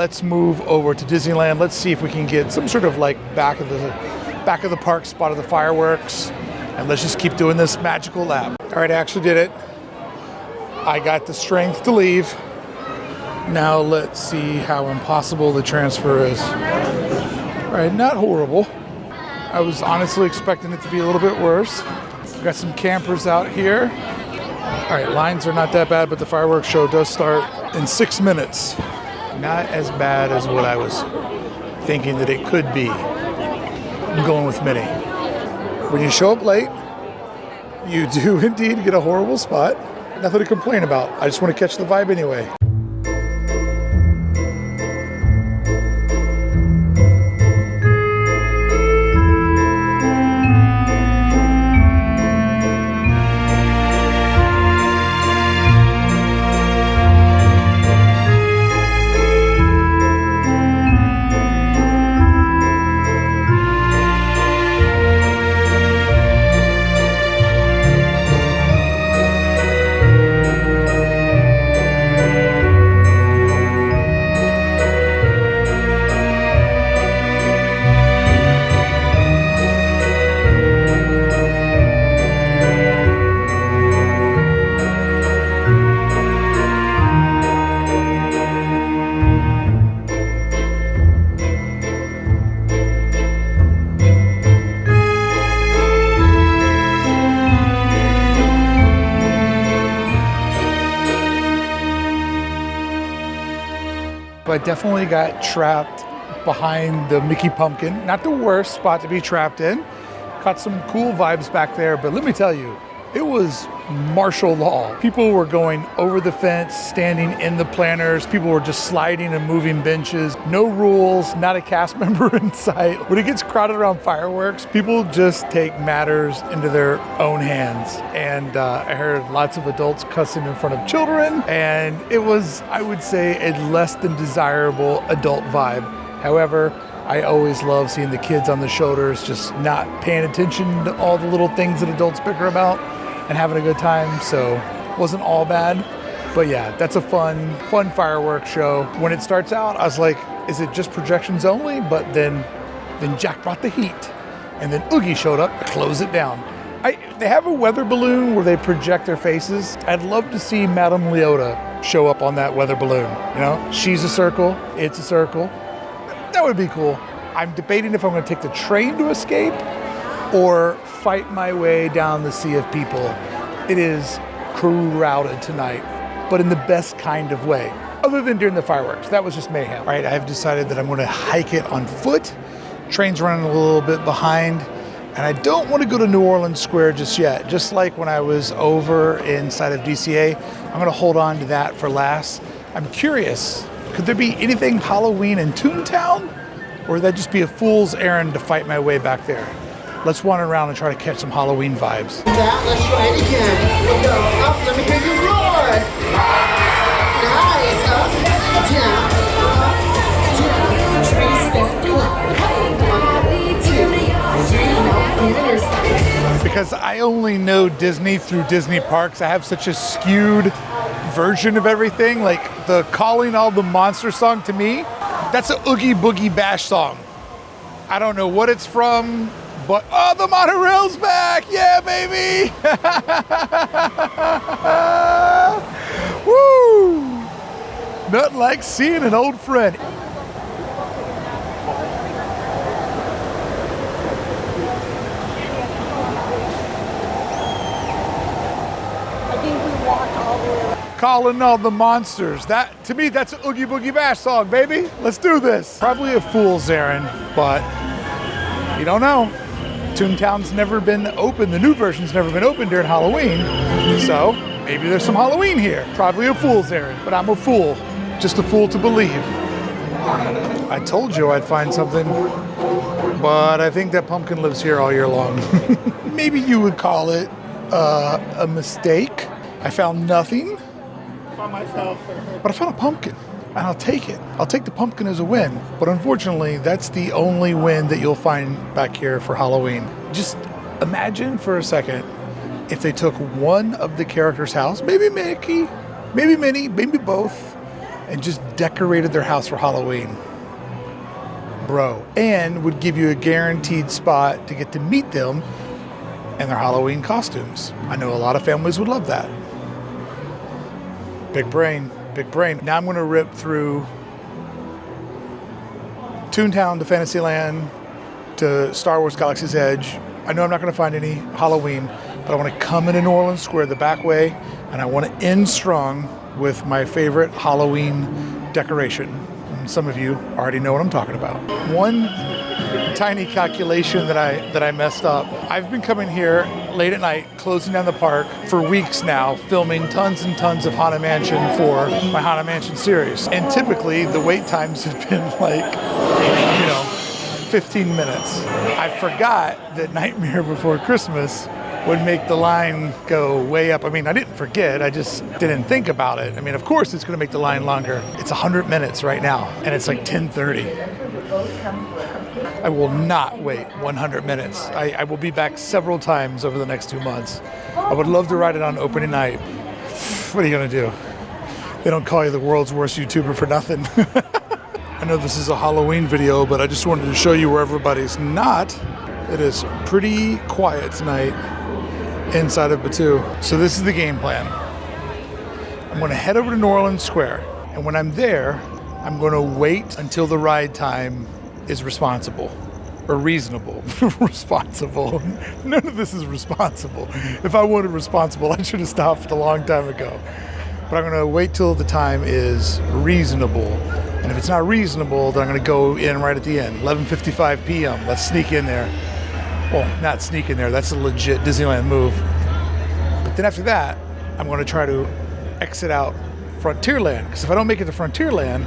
let's move over to Disneyland. Let's see if we can get some sort of like back of the park spot of the fireworks. And let's just keep doing this magical lap. All right, I actually did it. I got the strength to leave. Now let's see how impossible the transfer is. All right, not horrible. I was honestly expecting it to be a little bit worse. We've got some campers out here. All right, lines are not that bad, but the fireworks show does start in 6 minutes. Not as bad as what I was thinking that it could be. I'm going with Minnie. When you show up late, you do indeed get a horrible spot. Nothing to complain about. I just want to catch the vibe anyway. I definitely got trapped behind the Mickey pumpkin. Not the worst spot to be trapped in. Caught some cool vibes back there, but let me tell you, it was martial law. People were going over the fence, standing in the planters. People were just sliding and moving benches. No rules, not a cast member in sight. When it gets crowded around fireworks, people just take matters into their own hands. And I heard lots of adults cussing in front of children, and it was, I would say, a less than desirable adult vibe. However, I always love seeing the kids on the shoulders just not paying attention to all the little things that adults bicker about and having a good time, so wasn't all bad. But yeah, that's a fun fireworks show. When it starts out, I was like, is it just projections only? But then Jack brought the heat, and then Oogie showed up to close it down. They have a weather balloon where they project their faces. I'd love to see Madame Leota show up on that weather balloon. You know, she's a circle, it's a circle. That would be cool. I'm debating if I'm going to take the train to escape or fight my way down the sea of people. It is crowded tonight, but in the best kind of way, other than during the fireworks. That was just mayhem. All right, I've decided that I'm going to hike it on foot. Train's running a little bit behind, and I don't want to go to New Orleans Square just yet. Just like when I was over inside of DCA, I'm going to hold on to that for last. I'm curious, could there be anything Halloween in Toontown? Or would that just be a fool's errand to fight my way back there? Let's wander around and try to catch some Halloween vibes. Now, let's try it again. We'll go up, let me hear you roar. Nice, up, down, Because I only know Disney through Disney parks, I have such a skewed version of everything. Like the Calling All the Monsters song, to me, that's a Oogie Boogie Bash song. I don't know what it's from, but oh, the monorail's back! Yeah, baby! Woo! Nothing like seeing an old friend. Calling all the monsters. That, to me, that's an Oogie Boogie Bash song, baby. Let's do this. Probably a fool's errand, but you don't know. Toontown's never been open. The new version's never been open during Halloween. So maybe there's some Halloween here. Probably a fool's errand, but I'm a fool. Just a fool to believe. I told you I'd find something, but I think that pumpkin lives here all year long. Maybe you would call it a mistake. I found nothing. But I found a pumpkin, and I'll take it. I'll take the pumpkin as a win. But unfortunately, that's the only win that you'll find back here for Halloween. Just imagine for a second if they took one of the characters' house, maybe Mickey, maybe Minnie, maybe both, and just decorated their house for Halloween. Bro. And would give you a guaranteed spot to get to meet them in their Halloween costumes. I know a lot of families would love that. Big brain, big brain. Now I'm going to rip through Toontown to Fantasyland to Star Wars Galaxy's Edge. I know I'm not going to find any Halloween, but I want to come into New Orleans Square the back way, and I want to end strong with my favorite Halloween decoration. And some of you already know what I'm talking about. One tiny calculation that I messed up. I've been coming here late at night, closing down the park for weeks now, filming tons and tons of Haunted Mansion for my Haunted Mansion series. And typically the wait times have been like, 15 minutes. I forgot that Nightmare Before Christmas would make the line go way up. I mean, I didn't forget, I just didn't think about it. I mean, of course it's gonna make the line longer. It's 100 minutes right now, and it's like 10:30. I will not wait 100 minutes. I will be back several times over the next 2 months. I would love to ride it on opening night. What are you gonna do? They don't call you the world's worst YouTuber for nothing. I know this is a Halloween video, but I just wanted to show you where everybody's not. It is pretty quiet tonight inside of Batu. So this is the game plan. I'm gonna head over to New Orleans Square, and when I'm there, I'm gonna wait until the ride time is responsible, or reasonable. Responsible. None of this is responsible. If I wanted responsible, I should have stopped a long time ago. But I'm gonna wait till the time is reasonable. And if it's not reasonable, then I'm gonna go in right at the end, 11:55 p.m. Let's sneak in there. Well, not sneak in there, that's a legit Disneyland move. But then after that, I'm gonna try to exit out Frontierland, because if I don't make it to Frontierland,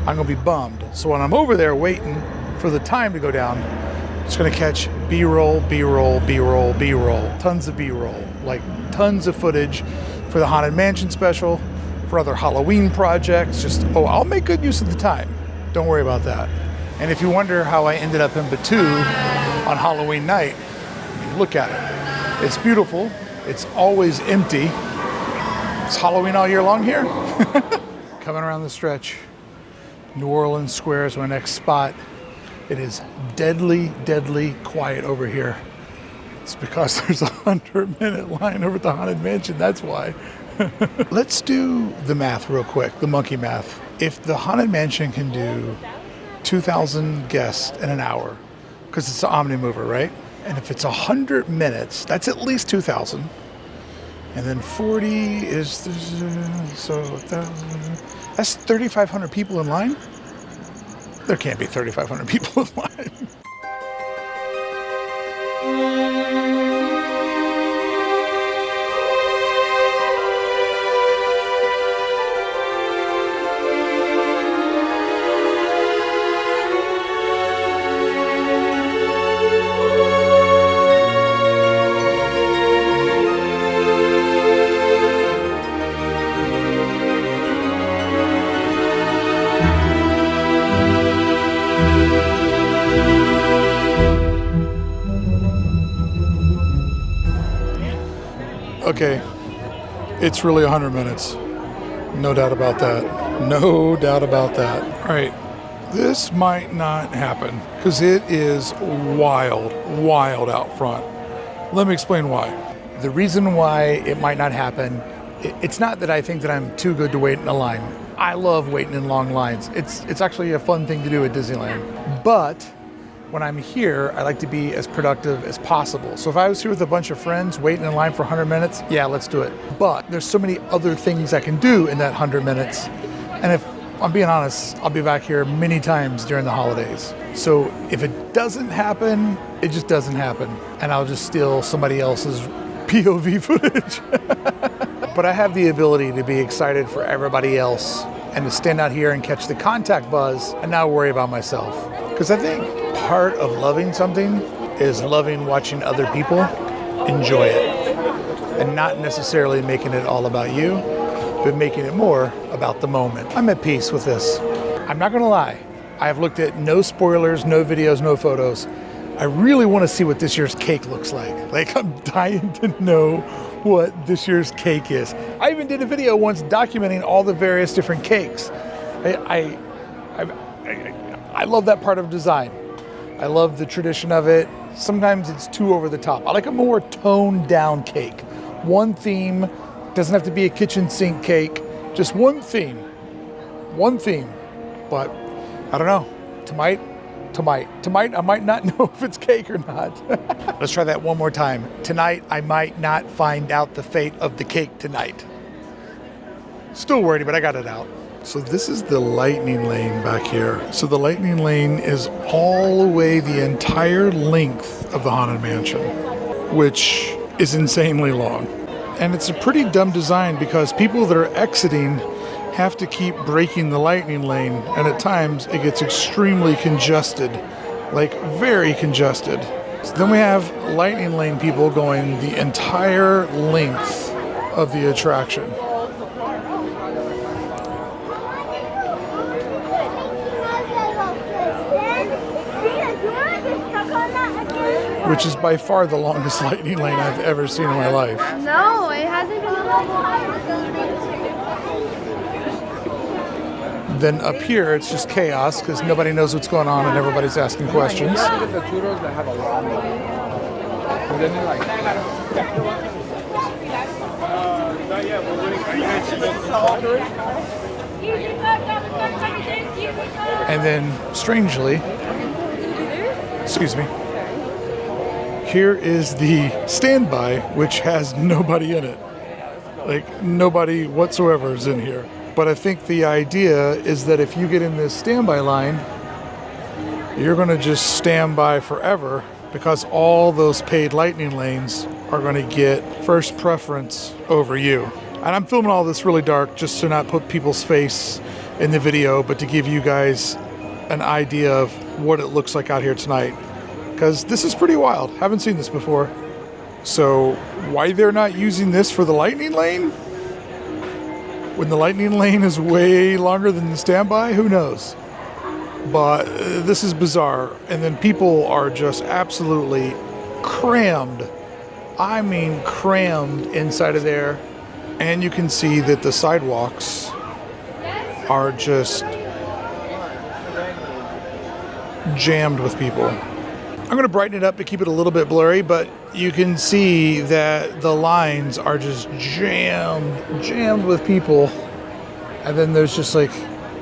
I'm gonna be bummed. So when I'm over there waiting for the time to go down, I'm just gonna catch B-roll, B-roll, B-roll, B-roll, tons of B-roll, like tons of footage for the Haunted Mansion special, for other Halloween projects. I'll make good use of the time. Don't worry about that. And if you wonder how I ended up in Batu on Halloween night, look at it. It's beautiful. It's always empty. It's Halloween all year long here. Coming around the stretch, New Orleans Square is my next spot. It is deadly, deadly quiet over here. It's because there's a 100-minute line over at the Haunted Mansion, that's why. Let's do the math real quick, the monkey math. If the Haunted Mansion can do 2,000 guests in an hour, because it's an Omni-Mover, right? And if it's 100 minutes, that's at least 2,000. And then 40 is, so that's 3,500 people in line? There can't be 3,500 people in line. Okay, it's really 100 minutes. No doubt about that. No doubt about that. All right, this might not happen because it is wild, wild out front. Let me explain why. The reason why it might not happen, it's not that I think that I'm too good to wait in a line. I love waiting in long lines. It's actually a fun thing to do at Disneyland. But when I'm here, I like to be as productive as possible. So if I was here with a bunch of friends waiting in line for 100 minutes, yeah, let's do it. But there's so many other things I can do in that 100 minutes. And if I'm being honest, I'll be back here many times during the holidays. So if it doesn't happen, it just doesn't happen. And I'll just steal somebody else's POV footage. But I have the ability to be excited for everybody else and to stand out here and catch the contact buzz and not worry about myself. Because I think part of loving something is loving watching other people enjoy it and not necessarily making it all about you, but making it more about the moment. I'm at peace with this. I'm not gonna lie. I've looked at no spoilers, no videos, no photos. I really want to see what this year's cake looks like. Like, I'm dying to know what this year's cake is. I even did a video once documenting all the various different cakes. I love that part of design. I love the tradition of it. Sometimes it's too over the top. I like a more toned down cake. One theme, doesn't have to be a kitchen sink cake, just one theme. One theme. But I don't know. Tonight, I might not know if it's cake or not. Let's try that one more time. Tonight, I might not find out the fate of the cake tonight. Still worried, but I got it out. So this is the lightning lane back here. So the lightning lane is all the way the entire length of the Haunted Mansion, which is insanely long. And it's a pretty dumb design because people that are exiting have to keep breaking the lightning lane, and at times it gets extremely congested, like very congested. So then we have lightning lane people going the entire length of the attraction. Which is by far the longest lightning lane I've ever seen in my life. No, it hasn't been. Then up here, it's just chaos because nobody knows what's going on and everybody's asking questions. And then, strangely, excuse me, here is the standby, which has nobody in it. Like, nobody whatsoever is in here. But I think the idea is that if you get in this standby line, you're going to just stand by forever because all those paid lightning lanes are going to get first preference over you. And I'm filming all this really dark just to not put people's face in the video, but to give you guys an idea of what it looks like out here tonight. Because this is pretty wild. Haven't seen this before. So why they're not using this for the lightning lane? When the lightning lane is way longer than the standby, who knows? But this is bizarre. And then people are just absolutely crammed. I mean crammed inside of there. And you can see that the sidewalks are just jammed with people. I'm going to brighten it up to keep it a little bit blurry, but you can see that the lines are just jammed with people. And then there's just like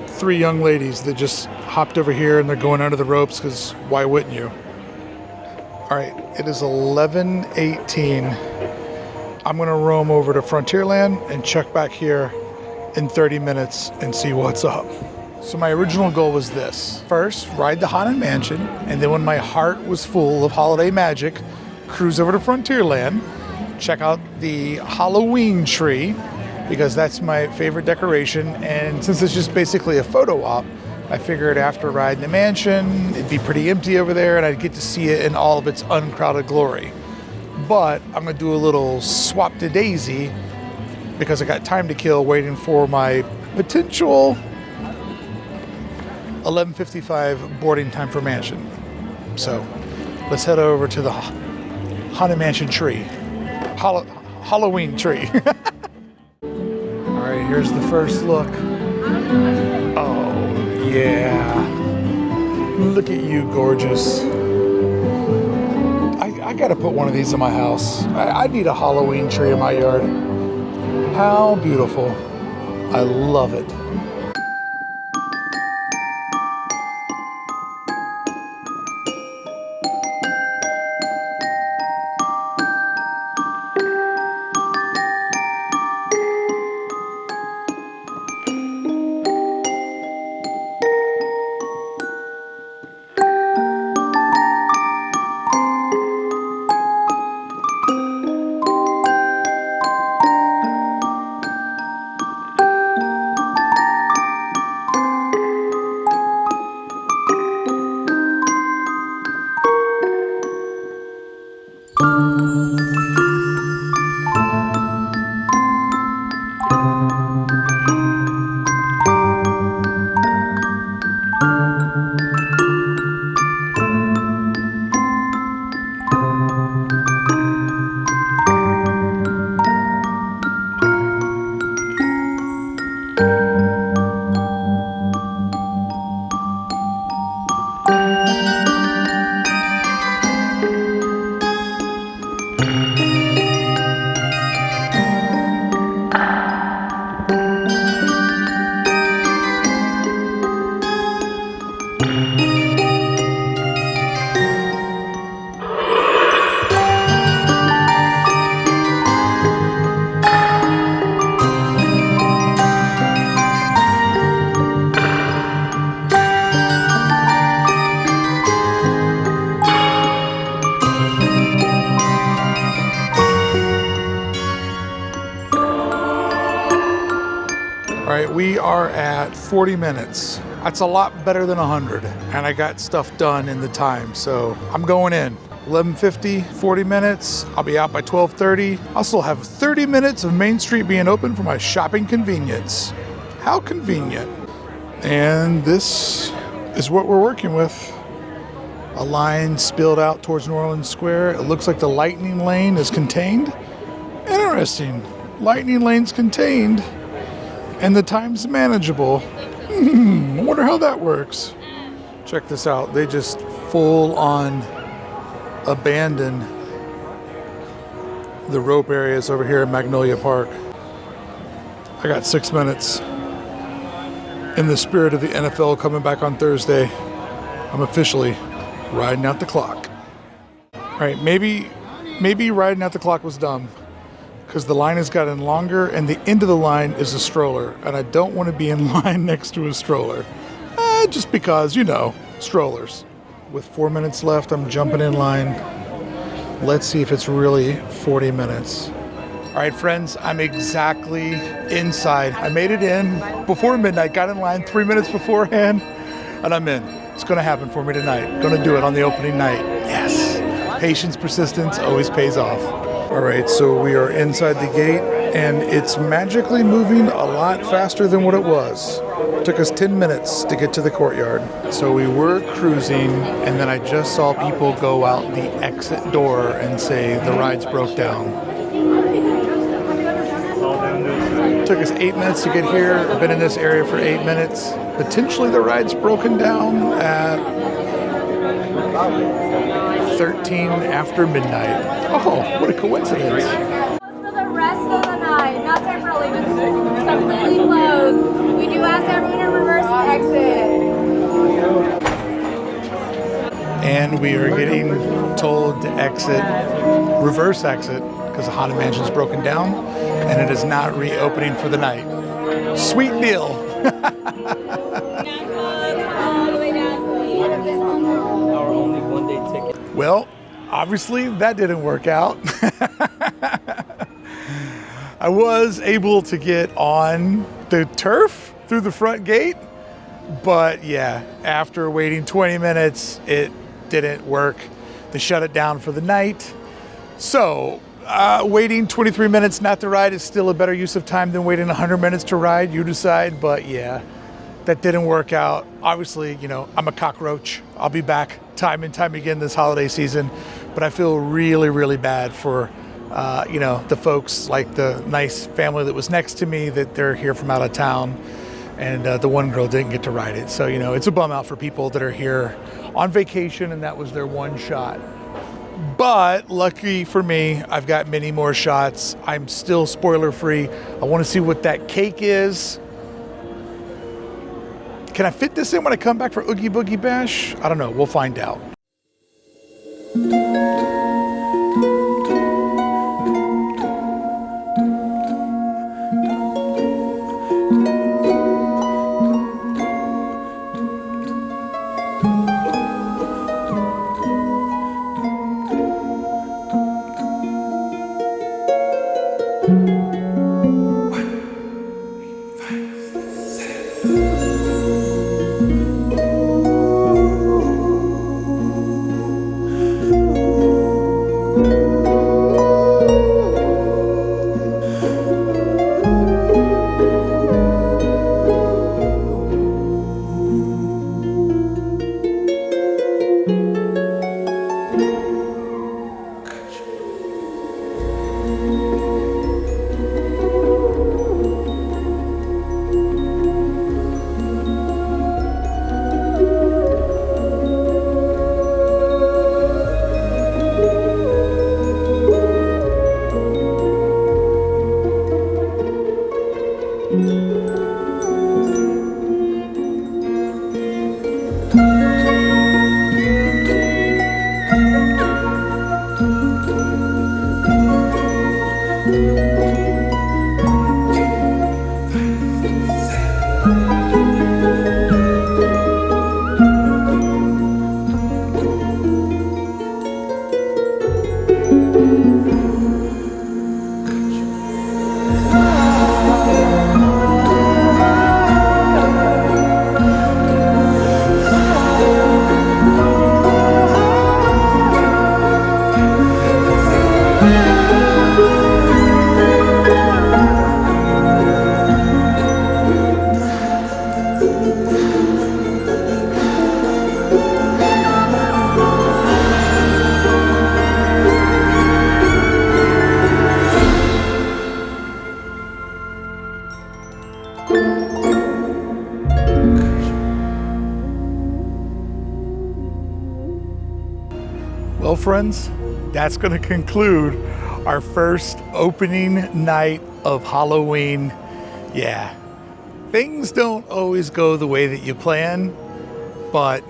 3 young ladies that just hopped over here and they're going under the ropes because why wouldn't you? All right, it is 11:18. I'm going to roam over to Frontierland and check back here in 30 minutes and see what's up. So my original goal was this. First, ride the Haunted Mansion, and then when my heart was full of holiday magic, cruise over to Frontierland, check out the Halloween tree, because that's my favorite decoration, and since it's just basically a photo op, I figured after riding the mansion, it'd be pretty empty over there, and I'd get to see it in all of its uncrowded glory. But I'm gonna do a little swap to Daisy, because I got time to kill waiting for my potential 11:55 boarding time for Mansion. So let's head over to the Haunted Mansion tree. Halloween tree. All right, here's the first look. Oh, yeah. Look at you, gorgeous. I gotta put one of these in my house. I need a Halloween tree in my yard. How beautiful. I love it. We are at 40 minutes. That's a lot better than 100. And I got stuff done in the time. So I'm going in. 11:50, 40 minutes. I'll be out by 12:30. I'll still have 30 minutes of Main Street being open for my shopping convenience. How convenient. And this is what we're working with. A line spilled out towards New Orleans Square. It looks like the lightning lane is contained. Interesting. Lightning lane's contained and the time's manageable. I wonder how that works. Check this out. They just full on abandon the rope areas over here in Magnolia Park. I got 6 minutes. In the spirit of the NFL coming back on Thursday, I'm officially riding out the clock. All right, maybe riding out the clock was dumb because the line has gotten longer and the end of the line is a stroller, and I don't want to be in line next to a stroller. Just because, you know, strollers. With 4 minutes left, I'm jumping in line. Let's see if it's really 40 minutes. All right, friends, I'm exactly inside. I made it in before midnight, got in line 3 minutes beforehand, and I'm in. It's gonna happen for me tonight. Gonna do it on the opening night. Yes. Patience, persistence always pays off. All right, so we are inside the gate, and it's magically moving a lot faster than what it was. It took us 10 minutes to get to the courtyard. So we were cruising, and then I just saw people go out the exit door and say the rides broke down. Took us 8 minutes to get here. I've been in this area for 8 minutes. Potentially the ride's broken down at 13 after midnight. Oh, what a coincidence. For the rest of the night, not temporarily, just completely closed. We do ask everyone to reverse and exit. And we are getting told to exit, reverse exit, because the Haunted Mansion's broken down and it is not reopening for the night. Sweet deal. Our only one-day ticket. Well, obviously that didn't work out. I was able to get on the turf through the front gate, but yeah, after waiting 20 minutes, it didn't work. They shut it down for the night. So waiting 23 minutes not to ride is still a better use of time than waiting 100 minutes to ride. You decide, but yeah, that didn't work out. Obviously, you know, I'm a cockroach. I'll be back time and time again this holiday season, but I feel really, really bad for, you know, the folks, like the nice family that was next to me, that they're here from out of town, and the one girl didn't get to ride it. So, you know, it's a bum out for people that are here on vacation and that was their one shot. But lucky for me, I've got many more shots. I'm still spoiler free. I want to see what that cake is. Can I fit this in when I come back for Oogie Boogie Bash? I don't know. We'll find out. Well, friends, that's going to conclude our first opening night of Halloween. Yeah, things don't always go the way that you plan, but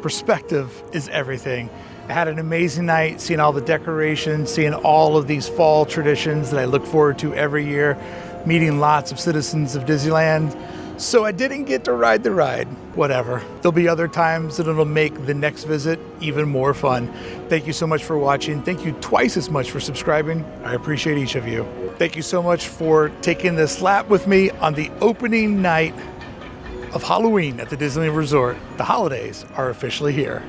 perspective is everything. I had an amazing night seeing all the decorations, seeing all of these fall traditions that I look forward to every year, meeting lots of citizens of Disneyland. So I didn't get to ride the ride. Whatever. There'll be other times that it'll make the next visit even more fun. Thank you so much for watching. Thank you twice as much for subscribing. I appreciate each of you. Thank you so much for taking this lap with me on the opening night of Halloween at the Disneyland Resort. The holidays are officially here.